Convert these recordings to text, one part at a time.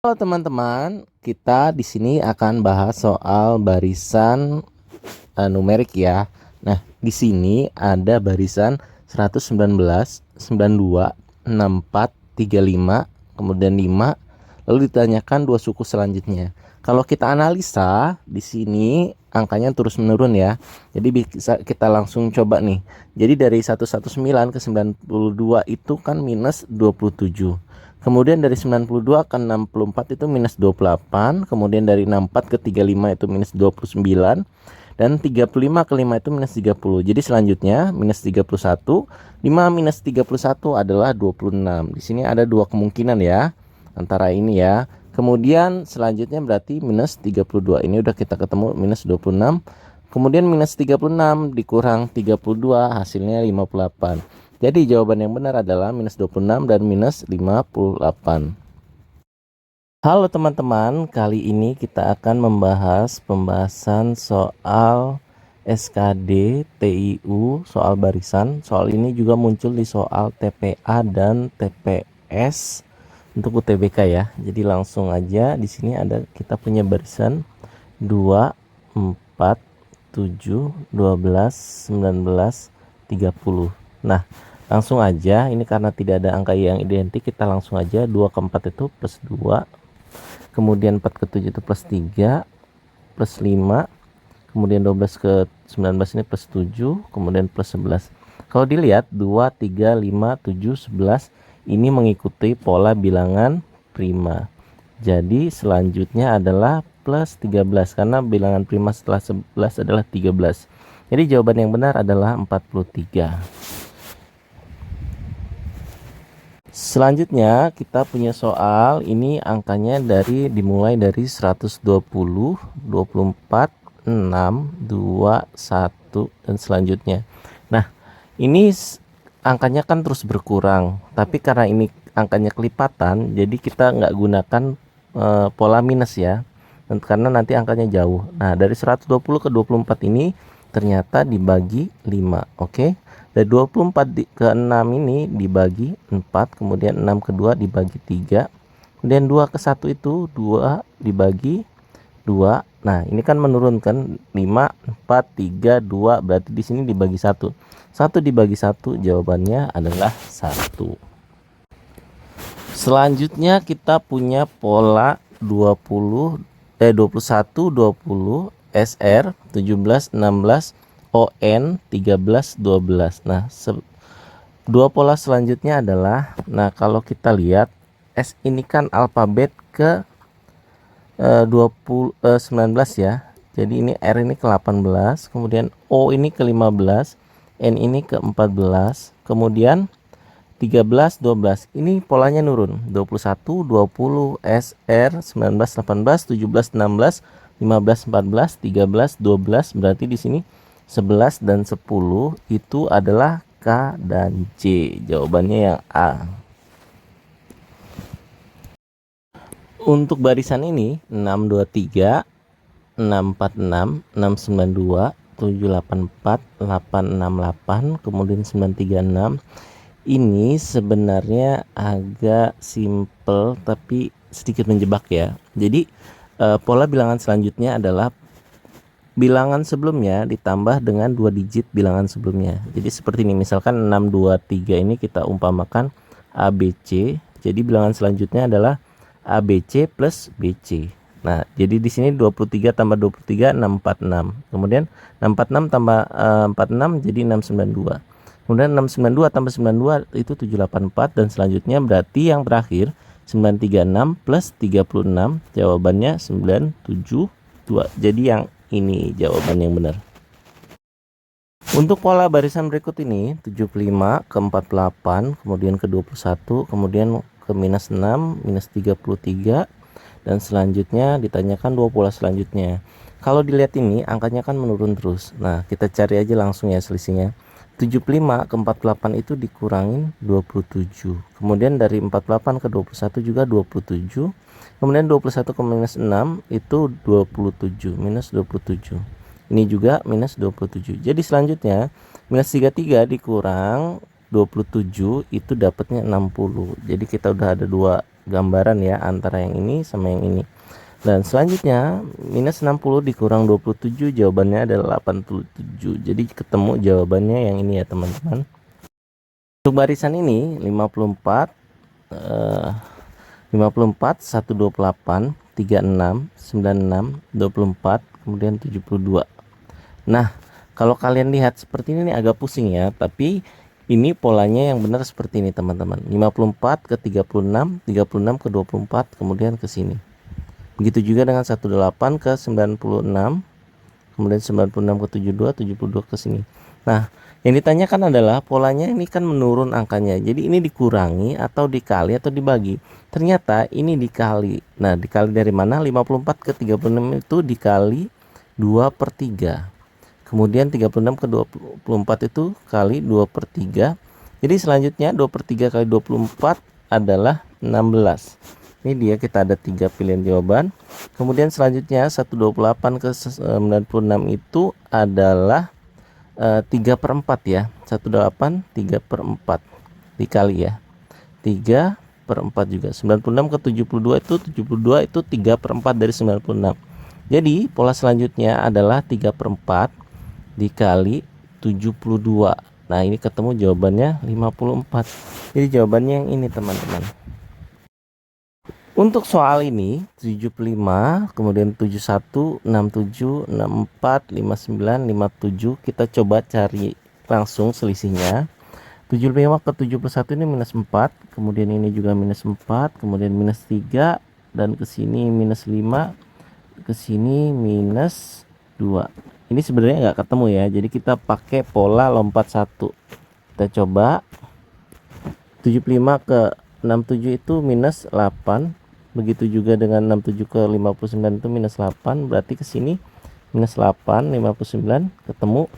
Halo teman-teman, kita di sini akan bahas soal barisan numerik ya. Nah, di sini ada barisan 119, 92, 64, 35, kemudian 5, lalu ditanyakan dua suku selanjutnya. Kalau kita analisa di sini angkanya terus menurun ya. Jadi bisa kita langsung coba nih. Jadi dari 119 ke 92 itu kan minus 27. Kemudian dari 92 ke 64 itu minus 28. Kemudian dari 64 ke 35 itu minus 29. Dan 35 ke 5 itu minus 30. Jadi selanjutnya minus 31. 5 minus 31 adalah 26. Di sini ada dua kemungkinan ya. Antara ini ya. Kemudian selanjutnya berarti minus 32. Ini udah kita ketemu minus 26. Kemudian minus 36 dikurang 32 hasilnya 58. Jadi jawaban yang benar adalah minus 26 dan minus 58. Halo teman-teman, kali ini kita akan membahas pembahasan soal SKD, TIU, soal barisan. Soal ini juga muncul di soal TPA dan TPS untuk UTBK ya. Jadi langsung aja di sini ada kita punya barisan 2, 4, 7, 12, 19, 30. Nah, langsung aja ini karena tidak ada angka yang identik, kita langsung aja 2 ke 4 itu plus 2, kemudian 4 ke 7 itu plus 3, plus 5, kemudian 12 ke 19 ini plus 7, kemudian plus 11. Kalau dilihat 2, 3, 5, 7, 11 ini mengikuti pola bilangan prima. Jadi selanjutnya adalah plus 13 karena bilangan prima setelah 11 adalah 13. Jadi jawaban yang benar adalah 43. Selanjutnya kita punya soal ini angkanya dimulai dari 120, 24, 6, 2, 1 dan selanjutnya. Nah, ini angkanya kan terus berkurang, tapi karena ini angkanya kelipatan, jadi kita nggak gunakan pola minus ya, karena nanti angkanya jauh. Nah, dari 120 ke 24 ini ternyata dibagi 5, oke? Dari 24 ke 6 ini dibagi 4, kemudian 6 ke 2 dibagi 3, kemudian 2 ke 1 itu 2 dibagi 2. Nah, ini kan menurunkan 5, 4, 3, 2, berarti di sini dibagi 1. 1 dibagi 1 jawabannya adalah 1. Selanjutnya kita punya pola 21, 20, SR, 17, 16, ON, 13, 12. Nah, dua pola selanjutnya adalah, nah kalau kita lihat S ini kan alfabet ke 19 ya. Jadi ini R ini ke 18, kemudian O ini ke 15, N ini ke 14, kemudian 13, 12. Ini polanya nurun. 21, 20, SR, 19, 18, 17, 16, 15, 14, 13, 12. Berarti di sini 11 dan 10 itu adalah K dan C. Jawabannya yang A. Untuk barisan ini 623, 646, 692, 784, 868, kemudian 936. Ini sebenarnya agak simple tapi sedikit menjebak ya. Jadi pola bilangan selanjutnya adalah bilangan sebelumnya ditambah dengan 2 digit bilangan sebelumnya. Jadi seperti ini, misalkan 623 ini kita umpamakan ABC. Jadi bilangan selanjutnya adalah ABC plus BC. Nah, jadi di sini 23 tambah 23 646. Kemudian 646 tambah 46 jadi 692. Kemudian 692 tambah 92 itu 784 dan selanjutnya berarti yang terakhir 936 plus 36 jawabannya 972. Jadi yang ini jawaban yang benar. Untuk pola barisan berikut ini 75 ke 48, kemudian ke 21, kemudian ke minus 6, minus 33, dan selanjutnya ditanyakan dua pola selanjutnya. Kalau dilihat ini angkanya kan menurun terus. Nah, kita cari aja langsung ya selisihnya. 75 ke 48 itu dikurangin 27. Kemudian dari 48 ke 21 juga 27. Kemudian 21 ke minus 6 itu 27, minus 27. Ini juga minus 27. Jadi selanjutnya minus 33 dikurang 27 itu dapatnya 60. Jadi kita udah ada dua gambaran ya antara yang ini sama yang ini. Dan selanjutnya minus 60 dikurang 27 jawabannya adalah 87. Jadi ketemu jawabannya yang ini ya teman-teman. Untuk barisan ini 54 128 36 96 24 kemudian 72. Nah, kalau kalian lihat seperti ini nih agak pusing ya, tapi ini polanya yang benar seperti ini teman-teman. 54 ke 36, 36 ke 24, kemudian ke sini. Begitu juga dengan 18 ke 96, kemudian 96 ke 72, 72 ke sini. Nah, yang ditanyakan adalah polanya ini kan menurun angkanya. Jadi ini dikurangi atau dikali atau dibagi. Ternyata ini dikali. Nah, dikali dari mana? 54 ke 36 itu dikali 2/3. Kemudian 36 ke 24 itu kali 2/3. Jadi selanjutnya 2/3 kali 24 adalah 16. Ini dia, kita ada 3 pilihan jawaban. Kemudian selanjutnya 128 ke 96 itu adalah 3/4 ya. 18 3/4 dikali ya. 3/4 juga. 96 ke 72 itu 3/4 dari 96. Jadi pola selanjutnya adalah 3/4 dikali 72. Nah, ini ketemu jawabannya 54. Jadi jawabannya yang ini teman-teman. Untuk soal ini 75, kemudian 71, 67, 64, 59, 57, kita coba cari langsung selisihnya. 75 ke 71 ini minus 4, kemudian ini juga minus 4, kemudian minus 3, dan ke sini minus 5, ke sini minus 2. Ini sebenarnya nggak ketemu ya, jadi kita pakai pola lompat 1. Kita coba 75 ke 67 itu minus 8. Begitu juga dengan 67 ke 59 itu minus 8. Berarti ke sini minus 8, 59 ketemu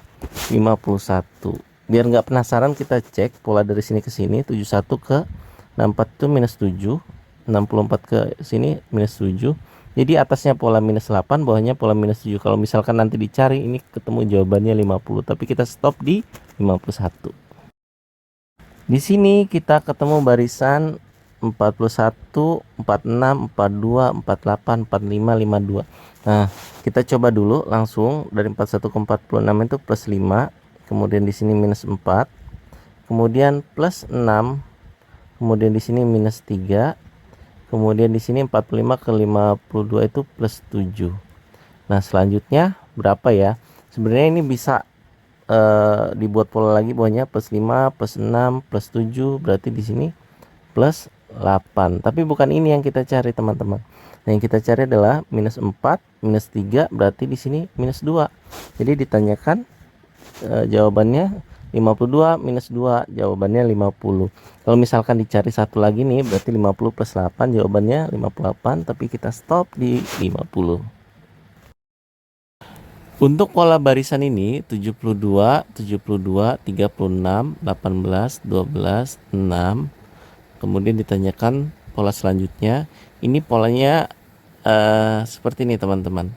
51. Biar nggak penasaran kita cek pola dari sini ke sini. 71 ke 64 itu minus 7. 64 ke sini minus 7. Jadi atasnya pola minus 8, bawahnya pola minus 7. Kalau misalkan nanti dicari ini ketemu jawabannya 50, tapi kita stop di 51. Di sini kita ketemu barisan 41, 46, 42, 48, 45, 52. Nah, kita coba dulu langsung dari 41 ke 46 itu plus 5, kemudian di sini minus 4, kemudian plus 6, kemudian di sini minus 3, kemudian di sini 45 ke 52 itu plus 7. Nah, selanjutnya berapa ya? Sebenarnya ini bisa dibuat pola lagi, bawahnya plus 5, plus 6, plus 7, berarti di sini plus 8. Tapi bukan ini yang kita cari teman-teman. Nah, yang kita cari adalah minus 4, minus 3, berarti di sini minus 2. Jadi ditanyakan jawabannya 52 minus 2, jawabannya 50. Kalau misalkan dicari satu lagi nih, berarti 50 plus 8, jawabannya 58, tapi kita stop di 50. Untuk pola barisan ini 72, 72, 36, 18, 12, 6. Kemudian ditanyakan pola selanjutnya. Ini polanya seperti ini teman-teman.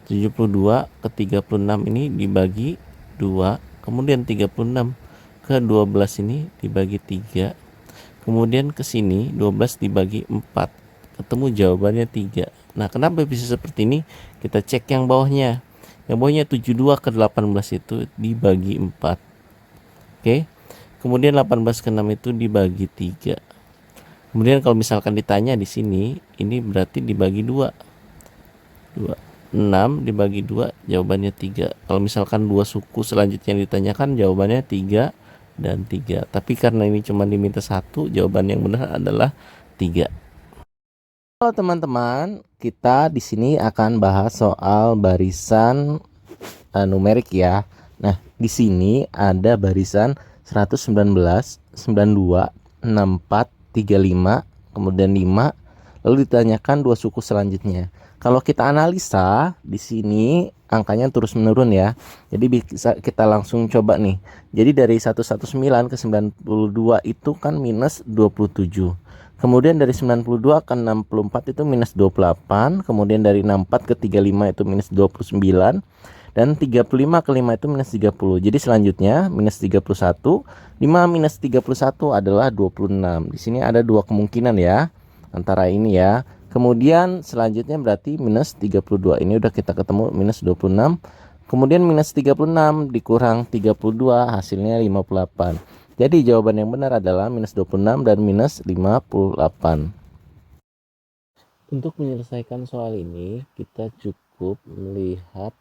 72 ke 36 ini dibagi 2. Kemudian 36 ke 12 ini dibagi 3. Kemudian ke sini 12 dibagi 4. Ketemu jawabannya 3. Nah, kenapa bisa seperti ini? Kita cek yang bawahnya. Yang bawahnya 72 ke 18 itu dibagi 4. Oke. Kemudian 18 ke 6 itu dibagi 3. Kemudian kalau misalkan ditanya di sini, ini berarti dibagi 2. 6 dibagi 2, jawabannya 3. Kalau misalkan dua suku selanjutnya ditanyakan, jawabannya 3 dan 3. Tapi karena ini cuma diminta 1, jawaban yang benar adalah 3. Halo teman-teman, kita di sini akan bahas soal barisan numerik ya. Nah, di sini ada barisan 119, 92, 64, 35, kemudian 5, lalu ditanyakan dua suku selanjutnya. Kalau kita analisa di sini angkanya terus menurun ya. Jadi bisa kita langsung coba nih. Jadi dari 119 ke 92 itu kan minus 27. Kemudian dari 92 ke 64 itu minus 28. Kemudian dari 64 ke 35 itu minus 29. Dan 35 ke 5 itu minus 30. Jadi selanjutnya minus 31. 5 minus 31 adalah 26. Di sini ada dua kemungkinan ya. antara ini ya. Kemudian selanjutnya berarti minus 32. Ini udah kita ketemu minus 26. Kemudian minus 36 dikurang 32 hasilnya 58. Jadi jawaban yang benar adalah minus 26 dan minus 58. Untuk menyelesaikan soal ini kita cukup melihat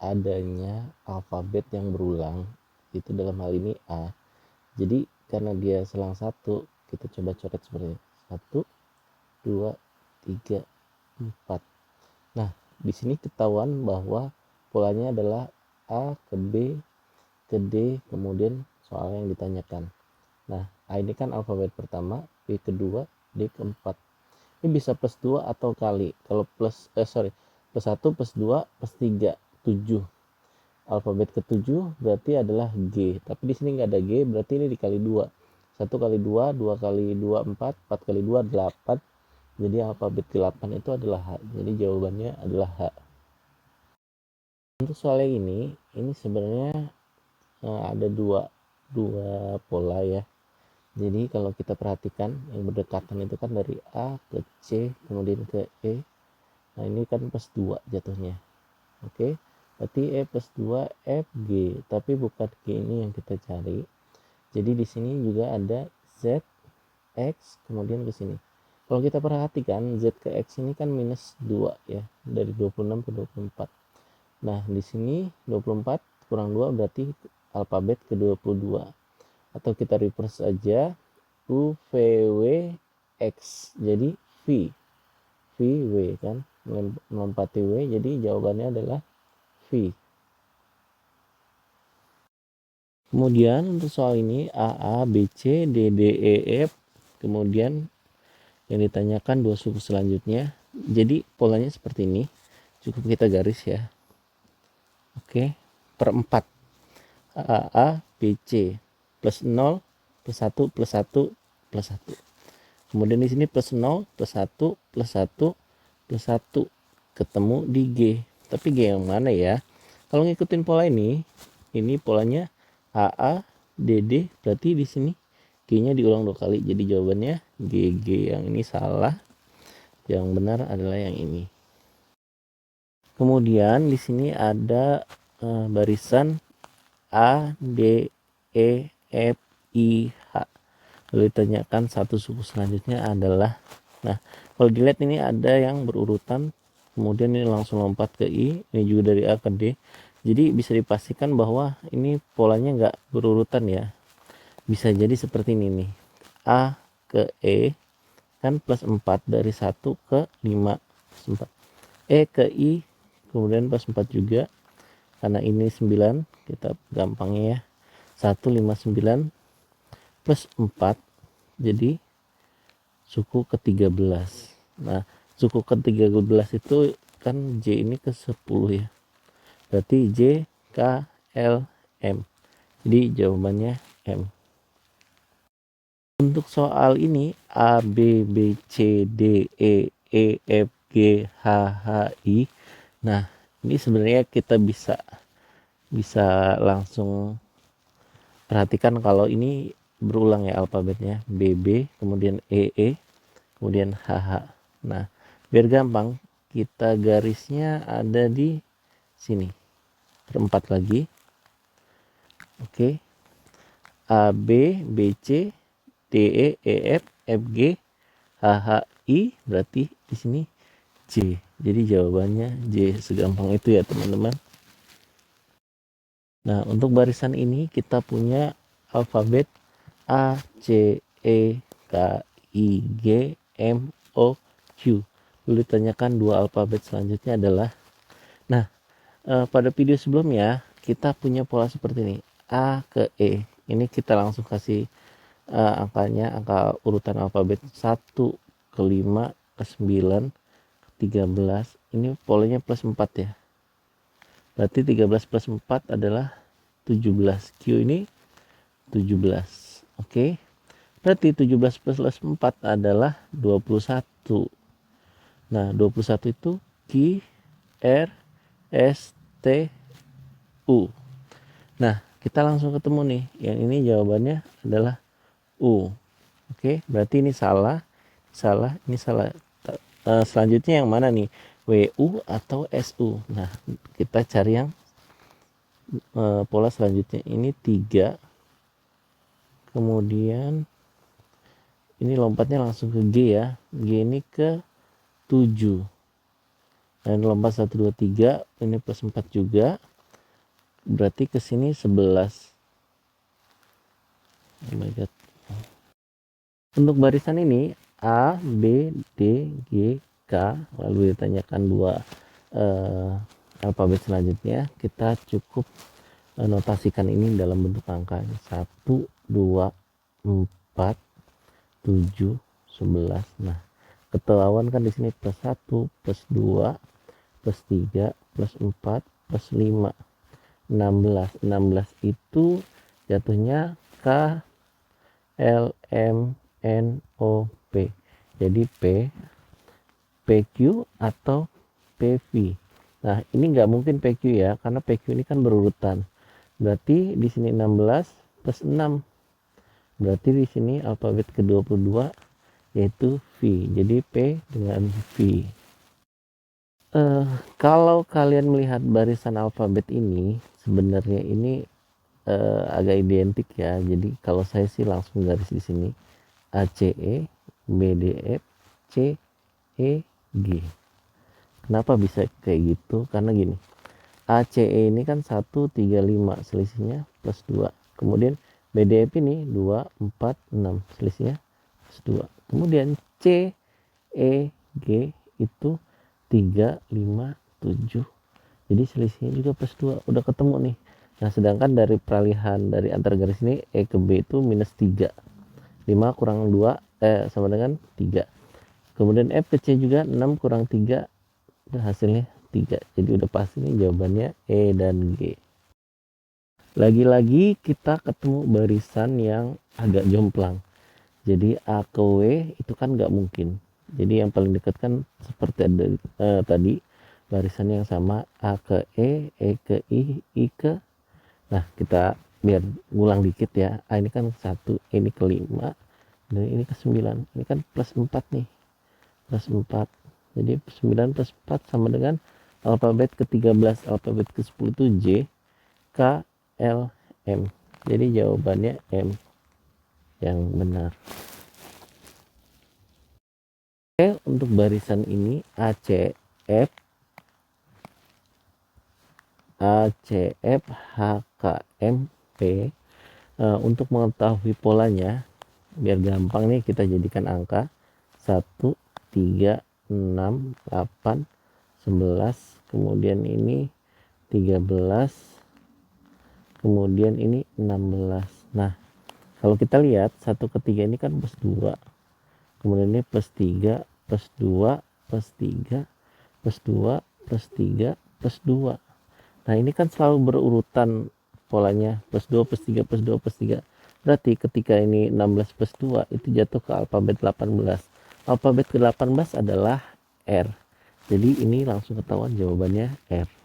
adanya alfabet yang berulang. Itu dalam hal ini A. Jadi karena dia selang satu, kita coba coret seperti ini. 1, 2, 3, 4. Nah, di sini ketahuan bahwa polanya adalah A ke B ke D, kemudian soal yang ditanyakan. Nah, A ini kan alfabet pertama, B kedua, D keempat. Ini bisa plus 2 atau kali. Kalau plus 1 plus 2 plus 3, 7. Alfabet ke-7 berarti adalah G, tapi di sini nggak ada G, berarti ini dikali 2. 1 kali 2, 2 kali 2 4, 4 kali 2 8. Jadi alfabet ke-8 itu adalah H. Jadi jawabannya adalah H. Untuk soal yang ini sebenarnya ada dua pola ya. Jadi kalau kita perhatikan yang berdekatan itu kan dari A ke C kemudian ke E. Nah ini kan plus 2 jatuhnya. Oke. Berarti E plus 2 F G, tapi bukan G ini yang kita cari. Jadi di sini juga ada Z, X, kemudian ke sini. Kalau kita perhatikan Z ke X ini kan minus 2 ya, dari 26 ke 24. Nah, di sini 24 kurang 2 berarti alfabet ke 22. Atau kita reverse aja, U, V, W, X. Jadi V, V, W kan, melompati W, jadi jawabannya adalah V. Kemudian untuk soal ini A, B, C, D, D, E, F. Kemudian yang ditanyakan dua suku selanjutnya. Jadi polanya seperti ini. Cukup kita garis ya. Oke, per 4. A, B, C. Plus 0, plus 1, plus 1, plus 1. Kemudian di sini plus 0, plus 1, plus 1, plus 1. Ketemu di G. Tapi G yang mana ya? Kalau ngikutin pola ini polanya AA, DD, berarti di sini G-nya diulang 2 kali. Jadi jawabannya GG. Yang ini salah. Yang benar adalah yang ini. Kemudian di sini ada barisan A, D, E, F, I, H. Lalu ditanyakan satu suku selanjutnya adalah, nah kalau dilihat ini ada yang berurutan, kemudian ini langsung lompat ke I, ini juga dari A ke D. Jadi bisa dipastikan bahwa ini polanya nggak berurutan ya. Bisa jadi seperti ini nih. A ke E kan plus 4 dari 1 ke 5 plus 4. E ke I kemudian plus 4 juga. Karena ini 9 kita gampangnya ya. 159 plus 4 jadi suku ke-13. Nah, suku ke-13 itu kan J ini ke-10 ya. Berarti J, K, L, M. Jadi jawabannya M. Untuk soal ini A, B, B, C, D, E, E, F, G, H, H, I. Nah, ini sebenarnya kita bisa langsung perhatikan kalau ini berulang ya alfabetnya. B, B, kemudian E, E, kemudian H, H. Nah, biar gampang kita garisnya ada di sini. Per 4 lagi. Oke. A, B, B, C, D, E, E, F, F, G, H, H, I, berarti di sini J. Jadi jawabannya J. Segampang itu ya teman-teman. Nah, untuk barisan ini kita punya alfabet A, C, E, K, I, G, M, O, Q. Lalu ditanyakan dua alfabet selanjutnya adalah, nah pada video sebelumnya kita punya pola seperti ini, A ke E. Ini kita langsung kasih angkanya, angka urutan alfabet 1 ke 5 ke 9 ke 13. Ini polanya plus 4 ya. Berarti 13 plus 4 adalah 17. Q ini 17. Oke. Berarti 17 plus 4 adalah 21. Nah, 21 itu Q, R, S, T, U. Nah, kita langsung ketemu nih. Yang ini jawabannya adalah U. Oke, berarti ini salah. salah, ini salah. Selanjutnya yang mana nih? WU atau SU? Nah, kita cari yang pola selanjutnya. Ini 3. Kemudian ini lompatnya langsung ke G ya. G ini ke 7. Dan lompat 1, 2, 3. Ini plus 4 juga. Berarti ke sini 11. Oh my god. Untuk barisan ini A, B, D, G, K, lalu ditanyakan 2 alfabet selanjutnya, kita cukup notasikan ini dalam bentuk angka 1, 2, 4, 7, 11. Nah, ketahuan kan di sini plus 1, plus 2, plus 3, plus 4, plus 5, 16. 16 itu jatuhnya K, L, M, N, O, P. Jadi P, PQ atau PV. Nah, ini nggak mungkin PQ ya, karena PQ ini kan berurutan. Berarti di sini 16 plus 6. Berarti di sini alfabet ke-22 yaitu V. Jadi P dengan V. Kalau kalian melihat barisan alfabet ini, sebenarnya ini agak identik ya. Jadi kalau saya sih langsung garis di sini ACE, BDF, CEG. Kenapa bisa kayak gitu? Karena gini, ACE ini kan 1, 3, 5, selisihnya plus 2. Kemudian BDF ini 2, 4, 6, selisihnya plus 2. Kemudian CEG itu 3, 5, 7. Jadi selisihnya juga plus 2. Udah ketemu nih. Nah, sedangkan dari peralihan dari antar garis ini E ke B itu minus 3. 5 kurang 2 sama dengan 3. Kemudian F ke C juga 6 kurang 3. Hasilnya 3. Jadi udah pasti nih jawabannya E dan G. Lagi-lagi kita ketemu barisan yang agak jomplang. Jadi A ke W itu kan nggak mungkin. Jadi yang paling dekat kan seperti tadi barisan yang sama A ke E ke I ke. Nah, kita biar ngulang dikit ya. A ini kan 1, ini ke 5, dan ini ke 9. Ini kan plus 4 nih. Plus 4. Jadi 9 plus 4 sama dengan alfabet ke-13, alfabet ke-10 itu J, K, L, M. Jadi jawabannya M yang benar. Oke, untuk barisan ini ACF, HKM, P. Untuk mengetahui polanya, biar gampang nih kita jadikan angka 1, 3, 6, 8, 11, kemudian ini 13, kemudian ini 16. Nah, kalau kita lihat 1 ke 3 ini kan plus 2, kemudian ini plus 3, plus 2, plus 3, plus 2, plus 3, plus 2. Nah, ini kan selalu berurutan polanya, plus 2, plus 3, plus 2, plus 3. Berarti ketika ini 16 plus 2 itu jatuh ke alfabet 18. Alfabet ke-18 adalah R. Jadi ini langsung ketahuan jawabannya R.